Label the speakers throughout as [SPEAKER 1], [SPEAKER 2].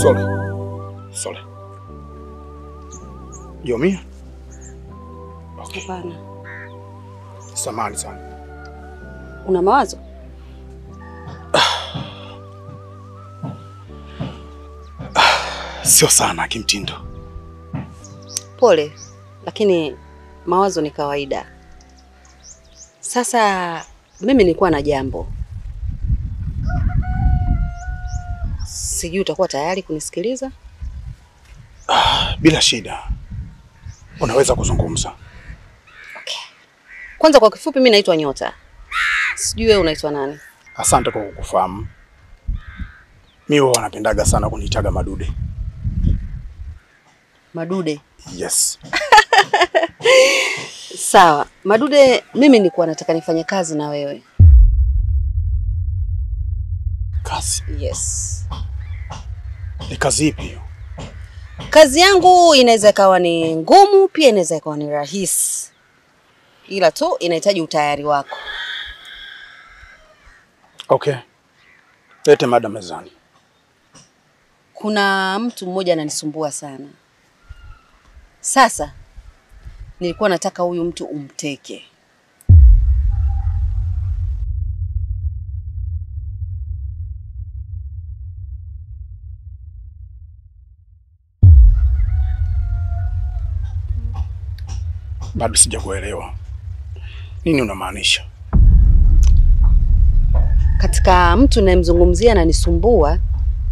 [SPEAKER 1] Sole. Sole. Yomia?
[SPEAKER 2] Okay. Hapana.
[SPEAKER 1] Samahani sana.
[SPEAKER 2] Una mawazo?
[SPEAKER 1] Sio sana kimtindo.
[SPEAKER 2] Pole, lakini mawazo ni kawaida. Sasa mimi nilikuwa na jambo. Sijui utakuwa tayari kunisikiliza?
[SPEAKER 1] Bila shida. Unaweza kuzungumza.
[SPEAKER 2] Okay. Kwanza kwa kifupi mimi naitwa Nyota. Sijui wewe unaitwa nani?
[SPEAKER 1] Asante kwa kukufahamu. Mimi huwa napendaga sana kuniitaga Madude.
[SPEAKER 2] Madude?
[SPEAKER 1] Yes.
[SPEAKER 2] Sawa. Madude, mimi nilikuwa nataka nifanye kazi na wewe.
[SPEAKER 1] Kazi?
[SPEAKER 2] Yes.
[SPEAKER 1] Ni kazi ipi hiyo?
[SPEAKER 2] Kazi yangu inaweza ikawa ni ngumu, pia inaweza ikawa ni rahisi. Ila tu inahitaji utayari wako.
[SPEAKER 1] Okay. Lete mada mezani.
[SPEAKER 2] Kuna mtu mmoja ananisumbua sana. Sasa nilikuwa nataka huyu mtu umteke.
[SPEAKER 1] Bado sijakuelewa. Nini unamaanisha?
[SPEAKER 2] Katika mtu ninayemzungumzia ananisumbua,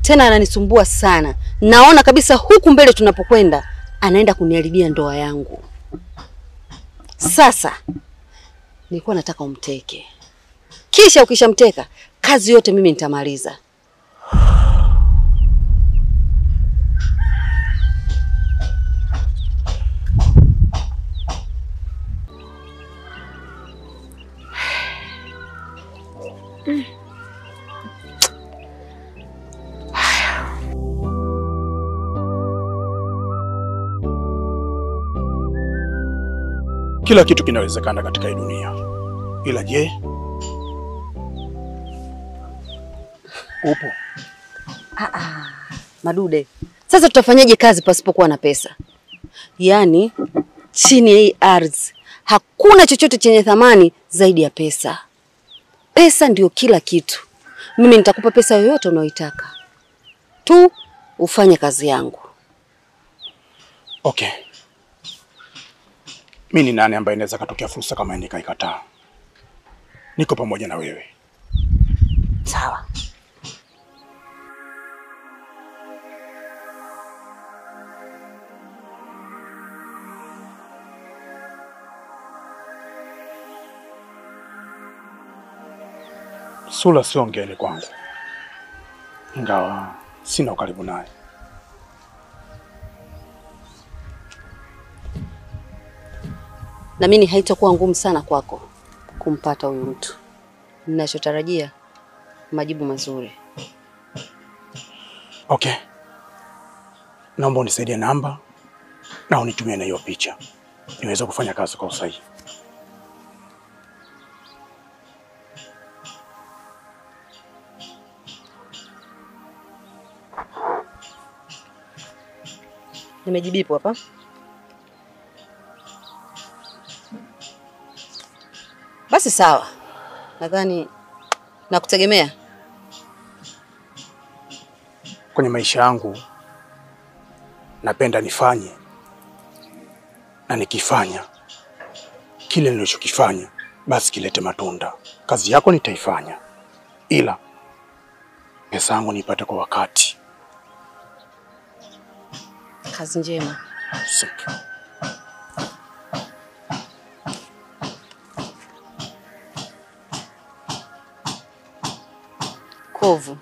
[SPEAKER 2] tena ananisumbua sana. Naona kabisa huku mbele tunapokwenda anaenda kuniharibia ndoa yangu. Sasa nilikuwa nataka umteke. Kisha ukishamteka, kazi yote mimi nitamaliza.
[SPEAKER 1] Kila kitu kinawezekana katika hii dunia. Ila je, upo?
[SPEAKER 2] Madude, sasa tutafanyaje kazi pasipokuwa na pesa? Yaani chini ya hii ardhi hakuna chochote chenye thamani zaidi ya pesa. Pesa ndio kila kitu. Mimi nitakupa pesa yoyote unayoitaka. Tu ufanye kazi yangu.
[SPEAKER 1] Okay. Mimi ni nani ambaye inaweza katokea fursa kama nikaikataa? Niko pamoja na wewe.
[SPEAKER 2] Sawa.
[SPEAKER 1] Sula sio ngeni kwangu. Ingawa sina ukaribu naye.
[SPEAKER 2] Na mimi haitakuwa ngumu sana kwako kumpata huyu mtu. Ninachotarajia majibu mazuri.
[SPEAKER 1] Okay. Naomba unisaidie namba na unitumie na hiyo picha. Niweze kufanya kazi kwa usahihi.
[SPEAKER 2] Nimejibipo hapa. Basi sawa. Nadhani nakutegemea.
[SPEAKER 1] Kwenye maisha yangu napenda nifanye na nikifanya kile nilichokifanya basi kilete matunda. Kazi yako nitaifanya, ila pesa yangu nipate kwa wakati.
[SPEAKER 2] Kazi njema.
[SPEAKER 1] Sipo.
[SPEAKER 2] Kovu.